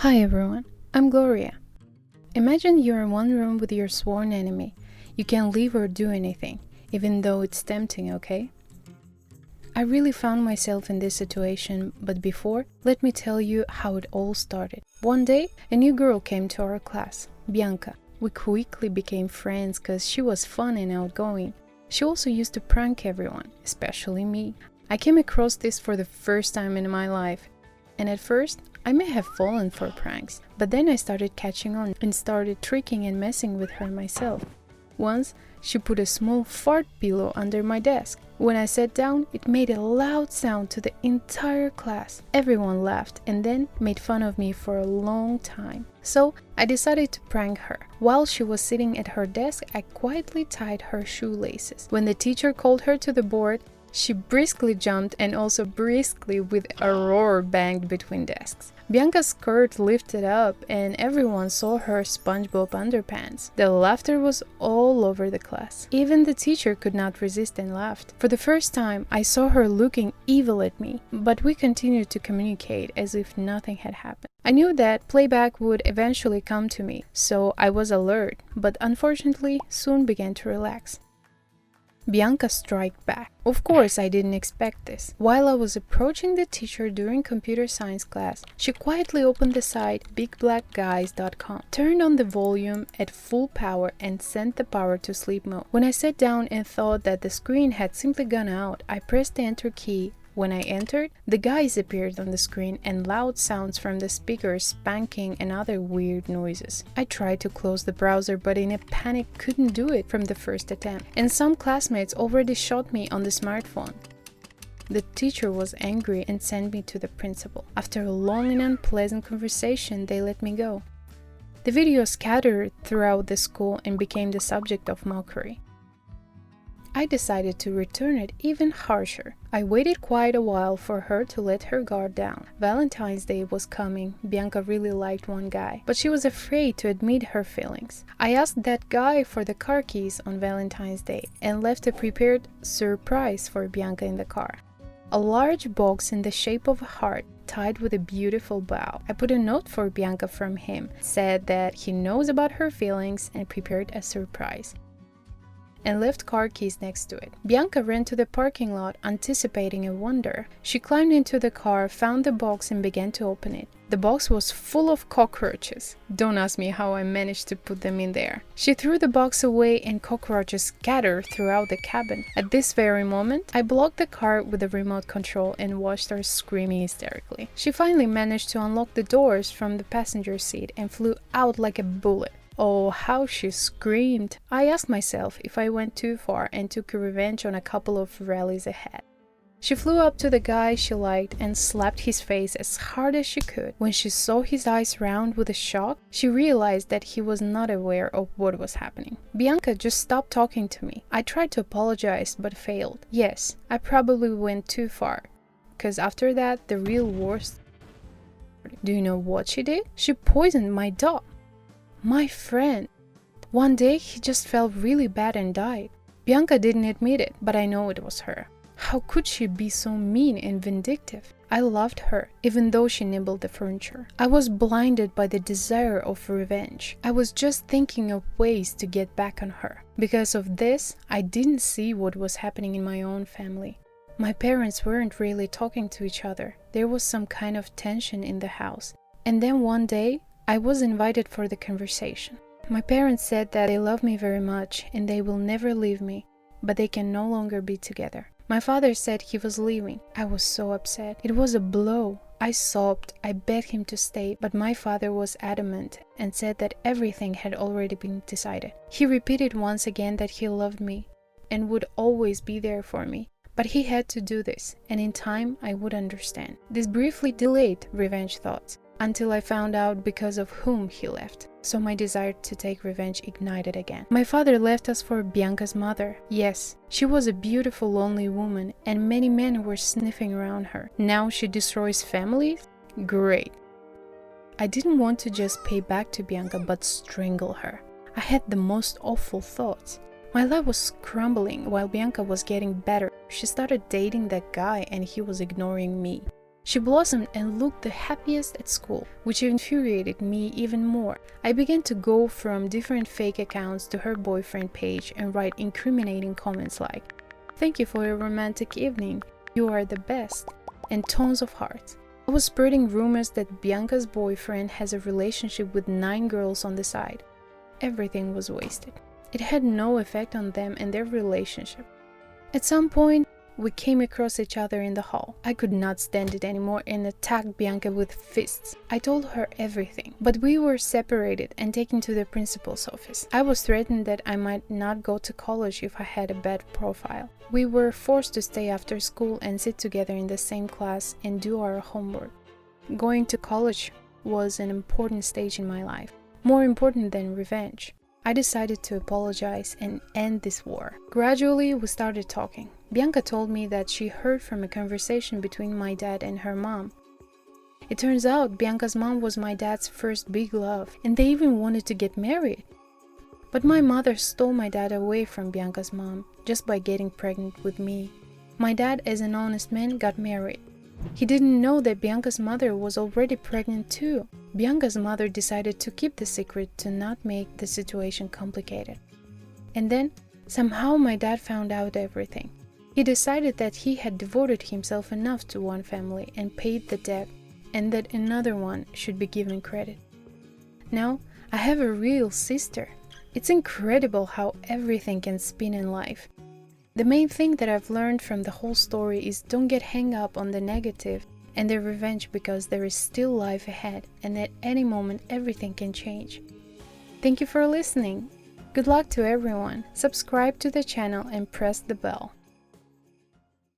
Hi everyone, I'm Gloria. Imagine you're in one room with your sworn enemy. You can't leave or do anything, even though it's tempting, okay? I really found myself in this situation, but before, let me tell you how it all started. One day, a new girl came to our class, Bianca. We quickly became friends because she was fun and outgoing. She also used to prank everyone, especially me. I came across this for the first time in my life, and at first, I may have fallen for pranks, but then I started catching on and started tricking and messing with her myself. Once, she put a small fart pillow under my desk. When I sat down, it made a loud sound to the entire class. Everyone laughed and then made fun of me for a long time. So, I decided to prank her. While she was sitting at her desk, I quietly tied her shoelaces. When the teacher called her to the board, she briskly jumped and also briskly with a roar banged between desks. Bianca's skirt lifted up and everyone saw her SpongeBob underpants. The laughter was all over the class. Even the teacher could not resist and laughed. For the first time, I saw her looking evil at me, but we continued to communicate as if nothing had happened. I knew that playback would eventually come to me, so I was alert, but unfortunately soon began to relax. Bianca struck back. Of course, I didn't expect this. While I was approaching the teacher during computer science class, she quietly opened the site bigblackguys.com, turned on the volume at full power and sent the power to sleep mode. When I sat down and thought that the screen had simply gone out, I pressed the enter key. When I entered, the guys appeared on the screen and loud sounds from the speakers, spanking and other weird noises. I tried to close the browser but in a panic couldn't do it from the first attempt, and some classmates already shot me on the smartphone. The teacher was angry and sent me to the principal. After a long and unpleasant conversation, they let me go. The video scattered throughout the school and became the subject of mockery. I decided to return it even harsher. I waited quite a while for her to let her guard down. Valentine's Day was coming. Bianca really liked one guy, but she was afraid to admit her feelings. I asked that guy for the car keys on Valentine's Day and left a prepared surprise for Bianca in the car. A large box in the shape of a heart tied with a beautiful bow. I put a note for Bianca from him, said that he knows about her feelings and prepared a surprise, and left car keys next to it. Bianca ran to the parking lot, anticipating a wonder. She climbed into the car, found the box and began to open it. The box was full of cockroaches. Don't ask me how I managed to put them in there. She threw the box away and cockroaches scattered throughout the cabin. At this very moment, I blocked the car with a remote control and watched her screaming hysterically. She finally managed to unlock the doors from the passenger seat and flew out like a bullet. Oh, how she screamed! I asked myself if I went too far and took revenge on a couple of rallies ahead. She flew up to the guy she liked and slapped his face as hard as she could. When she saw his eyes round with a shock, she realized that he was not aware of what was happening. Bianca just stopped talking to me. I tried to apologize but failed. Yes, I probably went too far, because after that, the real worst. Do you know what she did? She poisoned my dog. My friend. One day he just felt really bad and died. Bianca didn't admit it, but I know it was her. How could she be so mean and vindictive? I loved her, even though she nibbled the furniture. I was blinded by the desire of revenge. I was just thinking of ways to get back on her. Because of this, I didn't see what was happening in my own family. My parents weren't really talking to each other. There was some kind of tension in the house. And then one day, I was invited for the conversation. My parents said that they love me very much and they will never leave me, but they can no longer be together. My father said he was leaving. I was so upset. It was a blow. I sobbed. I begged him to stay, but my father was adamant and said that everything had already been decided. He repeated once again that he loved me and would always be there for me. But he had to do this, and in time I would understand. This briefly delayed revenge thoughts, until I found out because of whom he left. So my desire to take revenge ignited again. My father left us for Bianca's mother. Yes, she was a beautiful, lonely woman, and many men were sniffing around her. Now she destroys families? Great. I didn't want to just pay back to Bianca, but strangle her. I had the most awful thoughts. My life was crumbling while Bianca was getting better. She started dating that guy and he was ignoring me. She blossomed and looked the happiest at school, which infuriated me even more. I began to go from different fake accounts to her boyfriend page and write incriminating comments like, "Thank you for your romantic evening, you are the best," and tons of hearts. I was spreading rumors that Bianca's boyfriend has a relationship with 9 girls on the side. Everything was wasted. It had no effect on them and their relationship. At some point, we came across each other in the hall. I could not stand it anymore and attacked Bianca with fists. I told her everything, but we were separated and taken to the principal's office. I was threatened that I might not go to college if I had a bad profile. We were forced to stay after school and sit together in the same class and do our homework. Going to college was an important stage in my life, more important than revenge. I decided to apologize and end this war. Gradually, we started talking. Bianca told me that she heard from a conversation between my dad and her mom. It turns out Bianca's mom was my dad's first big love, and they even wanted to get married. But my mother stole my dad away from Bianca's mom just by getting pregnant with me. My dad, as an honest man, got married. He didn't know that Bianca's mother was already pregnant too. Bianca's mother decided to keep the secret to not make the situation complicated. And then, somehow my dad found out everything. He decided that he had devoted himself enough to one family and paid the debt, and that another one should be given credit. Now, I have a real sister. It's incredible how everything can spin in life. The main thing that I've learned from the whole story is don't get hung up on the negative and the revenge, because there is still life ahead and at any moment everything can change. Thank you for listening. Good luck to everyone. Subscribe to the channel and press the bell.